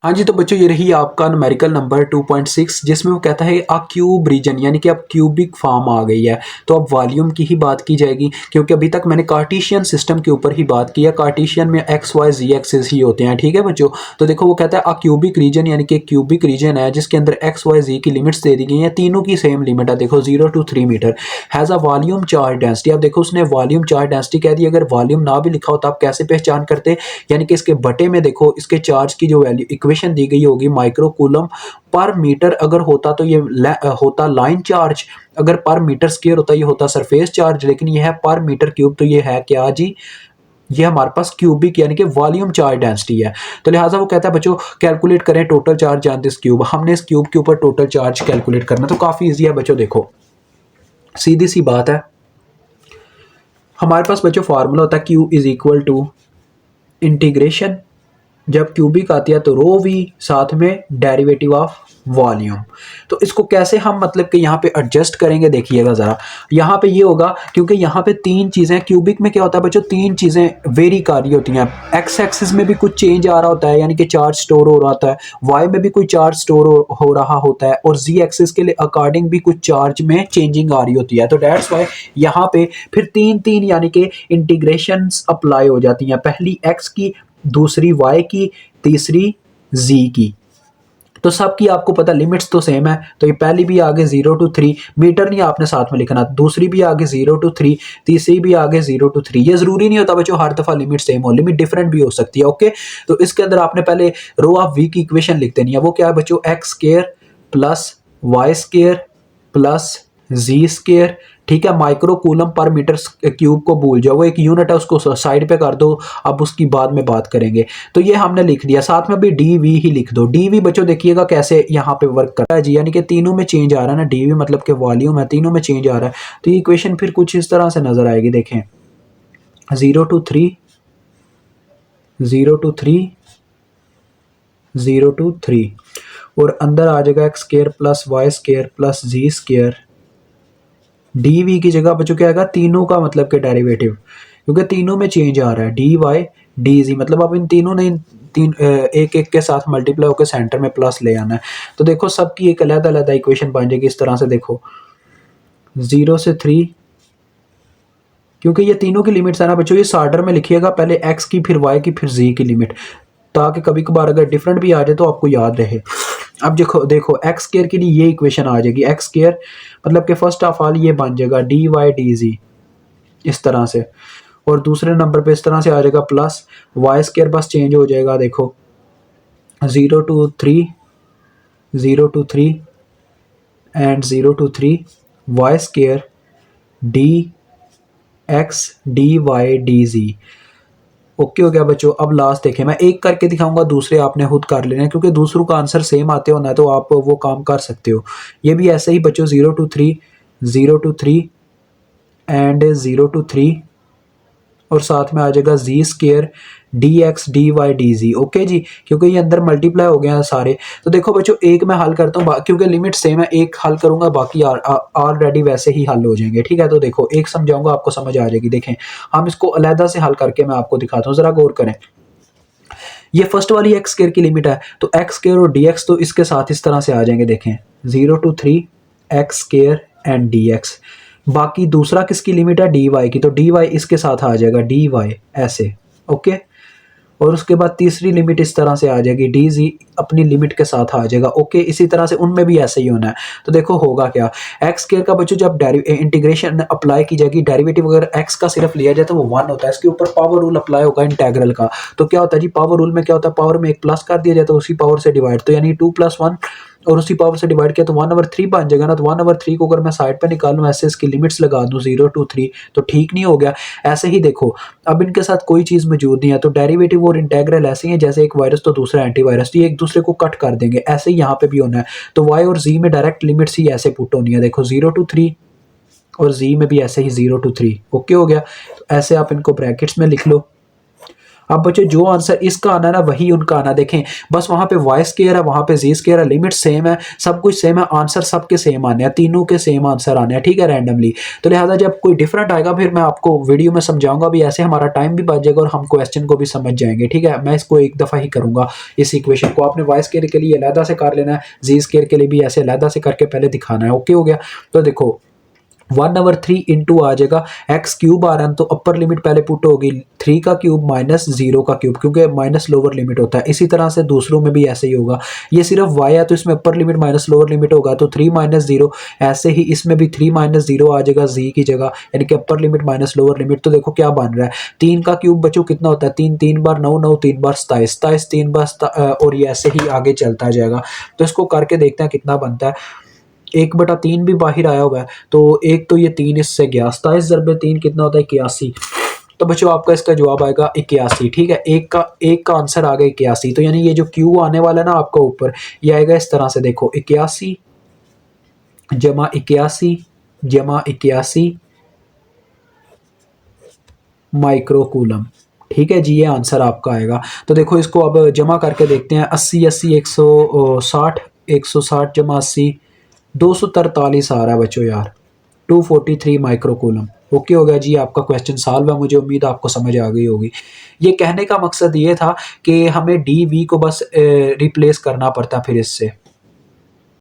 हाँ जी, तो बच्चों ये रही आपका न्यूमेरिकल नंबर 2.6 जिसमें वो कहता है अ क्यूब रीजन यानी कि अब क्यूबिक फॉर्म आ गई है। तो अब वॉल्यूम की ही बात की जाएगी क्योंकि अभी तक मैंने कार्टेशियन सिस्टम के ऊपर ही बात की है। कार्टेशियन में एक्स वाई जी एक्सिस ही होते हैं, ठीक है बच्चों। तो देखो वो कहता है अ क्यूबिक रीजन यानी कि क्यूबिक रीजन है जिसके अंदर एक्स वाई जी की लिमिट्स दे दी गई हैं, तीनों की सेम लिमिट है। देखो 0 to 3 metre has a volume charge density. अब देखो उसने वॉल्यूम चार्ज डेंसिटी कह दी, अगर वॉल्यूम ना भी लिखा होता आप कैसे पहचान करते, यानी कि इसके बटे में देखो इसके चार्ज की जो वैल्यू इक्वेशन दी गई होगी माइक्रो कूलम पर मीटर अगर होता तो ये होता लाइन चार्ज, अगर पर मीटर स्क्वायर होता ये होता सरफेस चार्ज, लेकिन ये है पर मीटर क्यूब। तो ये है क्या जी, ये हमारे पास क्यूबिक यानी कि वॉल्यूम चार्ज डेंसिटी है। तो लिहाजा वो कहता है बच्चों कैलकुलेट करें total charge on this cube. हमने इस क्यूब के ऊपर टोटल चार्ज कैलकुलेट करना, तो काफ़ी ईजी है बच्चों। देखो सीधी सी बात है, हमारे पास बच्चों फार्मूला होता है Q is equal to integration, जब क्यूबिक आती है तो रो वी साथ में डेरिवेटिव ऑफ वॉल्यूम। तो इसको कैसे हम मतलब कि यहाँ पे एडजस्ट करेंगे देखिएगा ज़रा। यहाँ पे ये होगा क्योंकि यहाँ पे तीन चीज़ें, क्यूबिक में क्या होता है बच्चों, तीन चीज़ें वेरी कर रही होती हैं। एक्स एक्सिस में भी कुछ चेंज आ रहा होता है यानी कि चार्ज स्टोर हो रहा होता है, वाई में भी कोई चार्ज स्टोर हो रहा होता है, और जी एक्सिस के लिए अकॉर्डिंग भी कुछ चार्ज में चेंजिंग आ रही होती है। तो डेट्स वाई यहाँ पे फिर तीन तीन यानी कि इंटीग्रेशन अप्लाई हो जाती हैं, पहली एक्स की, दूसरी वाई की, तीसरी जी की। तो सबकी आपको पता लिमिट्स तो सेम है। तो ये पहली भी आगे 0 to 3 मीटर नहीं आपने साथ में लिखना, दूसरी भी आगे 0 to 3, तीसरी भी आगे 0 to 3। ये जरूरी नहीं होता बच्चों हर दफा लिमिट सेम हो, लिमिट डिफरेंट भी हो सकती है। ओके, तो इसके अंदर आपने पहले रो ऑफ वी की इक्वेशन लिख देनी है। वो क्या है बच्चों, X square plus Y square plus Z square, ठीक है। Micro coulomb per metre cube को भूल जाओ, वो एक यूनिट है, उसको साइड पे कर दो, अब उसकी बाद में बात करेंगे। तो ये हमने लिख दिया, साथ में भी डी वी ही लिख दो। डी वी बच्चों देखिएगा कैसे यहाँ पे वर्क करता है जी, यानी कि तीनों में चेंज आ रहा है ना, डी वी मतलब कि वॉल्यूम है, तीनों में चेंज आ रहा है। तो ये इक्वेशन फिर कुछ इस तरह से नजर आएगी, देखें 0 to 3, 0 to 3, 0 to 3, और अंदर आ जाएगा X square plus Y square plus Z square. D V की जगह बच्चों क्या आएगा, तीनों का मतलब के डेरिवेटिव, क्योंकि तीनों में चेंज आ रहा है, डी वाई डी जी, मतलब अब इन तीनों ने तीन एक एक के साथ मल्टीप्लाई होकर सेंटर में प्लस ले आना है। तो देखो सबकी एक अलग अलग इक्वेशन बन जाएगी इस तरह से। देखो 0 से 3, क्योंकि ये तीनों की लिमिट्स है ना बच्चों, ये ऑर्डर में लिखिएगा, पहले एक्स की फिर वाई की फिर जी की लिमिट, ताकि कभी कभार अगर डिफरेंट भी आ जाए तो आपको याद रहे। अब देखो देखो एक्स स्क्वायर के लिए ये इक्वेशन आ जाएगी, एक्स स्क्वायर मतलब कि फर्स्ट ऑफ ऑल ये बन जाएगा डी वाई डी जी इस तरह से, और दूसरे नंबर पे इस तरह से आ जाएगा प्लस वाई स्क्वायर, बस चेंज हो जाएगा। देखो 0 to 3, 0 to 3 and 0 to 3 Y square D X D Y D Z. Okay हो गया बच्चों। अब लास्ट देखें, मैं एक करके दिखाऊंगा, दूसरे आपने खुद कर लेना है, क्योंकि दूसरों का आंसर सेम आते हो ना तो आप वो काम कर सकते हो। ये भी ऐसे ही बच्चों 0 to 3, 0 to 3 एंड 0 to 3, और साथ में आ जाएगा Z square D X D Y D Z. Okay जी, क्योंकि ये अंदर मल्टीप्लाई हो गए हैं सारे। तो देखो बच्चों एक मैं हल करता हूँ, क्योंकि लिमिट सेम है, एक हल करूंगा, बाकी ऑलरेडी वैसे ही हल हो जाएंगे, ठीक है। तो देखो एक समझाऊंगा, आपको समझ आ जाएगी। देखें हम इसको अलहदा से हल करके मैं आपको दिखाता हूँ, जरा गौर करें। ये फर्स्ट वाली एक्स स्क्वायर की लिमिट है, तो एक्स स्क्वायर और डी एक्स तो इसके साथ इस तरह से आ जाएंगे। देखें 0 to 3 x square and D x. बाकी दूसरा किसकी लिमिट है, डी वाई की, तो डी वाई इसके साथ आ जाएगा, डी वाई ऐसे। ओके, और उसके बाद तीसरी लिमिट इस तरह से आ जाएगी, डी जी अपनी लिमिट के साथ आ जाएगा। ओके, इसी तरह से उनमें भी ऐसे ही होना है। तो देखो होगा क्या, एक्स स्क्वायर का बच्चों जब इंटीग्रेशन अप्लाई की जाएगी, डेरिवेटिव अगर एक्स का सिर्फ लिया जाए तो वो 1 होता है, इसके ऊपर पावर रूल अप्लाई होगा इंटेग्रल का। तो क्या होता है जी, पावर रूल में क्या होता है, पावर में एक प्लस कर दिया जाए तो उसी पावर से डिवाइड, तो यानी 2+1, और उसी पावर से डिवाइड किया तो 1/3 बन जाएगा ना। तो 1/3 को अगर मैं साइड पे निकालूं, ऐसे इसकी लिमिट्स लगा दूं 0 to 3, तो ठीक नहीं हो गया। ऐसे ही देखो अब इनके साथ कोई चीज़ मौजूद नहीं है, तो डेरिवेटिव और इंटेग्रल ऐसे ही है जैसे एक वायरस तो दूसरा एंटीवायरस, ये एक दूसरे को कट कर देंगे, ऐसे ही यहाँ पे भी होना है। तो वाई और जी में डायरेक्ट लिमिट्स ही ऐसे पुट होनी है। देखो 0 to 3 और जी में भी ऐसे ही 0 to 3। ओके हो गया, तो ऐसे आप इनको ब्रैकेट्स में लिख लो। अब बच्चों जो आंसर इसका आना है ना वही उनका आना, देखें बस वहाँ पे वाई स्क्वायर है, वहाँ पे जी स्क्वायर है, लिमिट सेम है, सब कुछ सेम है, आंसर सबके सेम आने हैं, तीनों के सेम आंसर आने हैं, ठीक है, रैंडमली। तो लिहाजा जब कोई डिफरेंट आएगा फिर मैं आपको वीडियो में समझाऊंगा भी, ऐसे हमारा टाइम भी बच जाएगा और हम क्वेश्चन को भी समझ जाएंगे, ठीक है। मैं इसको एक दफ़ा ही करूंगा, इस इक्वेशन को आपने वाई स्क्वायर के लिए अलहदा से कर लेना है, जी स्क्वायर के लिए भी ऐसे अलहदा से करके पहले दिखाना है। ओके हो गया। तो देखो 1/3 इंटू आ जाएगा एक्स क्यूब आ रहा है, तो अपर लिमिट पहले पुट होगी 3 का क्यूब माइनस 0 का क्यूब, क्योंकि माइनस लोअर लिमिट होता है। इसी तरह से दूसरों में भी ऐसे ही होगा, ये सिर्फ y है तो इसमें upper limit minus lower limit होगा, तो 3 माइनस 0, ऐसे ही इसमें भी 3 माइनस 0 आ जाएगा z की जगह, यानी कि upper limit minus lower limit. तो देखो क्या बन रहा है, 3 का क्यूब बच्चों कितना होता है, 3 3 बार 9 9 3 बार 27 27 3 बार और ये ऐसे ही आगे चलता जाएगा। तो इसको करके देखते हैं कितना बनता है। 1/3 भी बाहर आया हुआ है, तो एक तो ये 3 इससे गया, 27 × 3 कितना होता है 81। तो बच्चों आपका इसका जवाब आएगा 81, ठीक है। एक का आंसर आ गया 81, तो यानी ये जो क्यू आने वाला है ना आपका ऊपर, ये आएगा इस तरह से, देखो 81 जमा 81 जमा 81 माइक्रोकूलम, ठीक है जी, ये आंसर आपका आएगा। तो देखो इसको अब जमा करके देखते हैं, 80 80 160 160 जमा 80 243 आ रहा है बच्चों यार, 243 माइक्रोकूलम। ओके हो गया जी, आपका क्वेश्चन सॉल्व है, मुझे उम्मीद है आपको समझ आ गई होगी। ये कहने का मकसद ये था कि हमें डी वी को बस रिप्लेस करना पड़ता फिर इससे।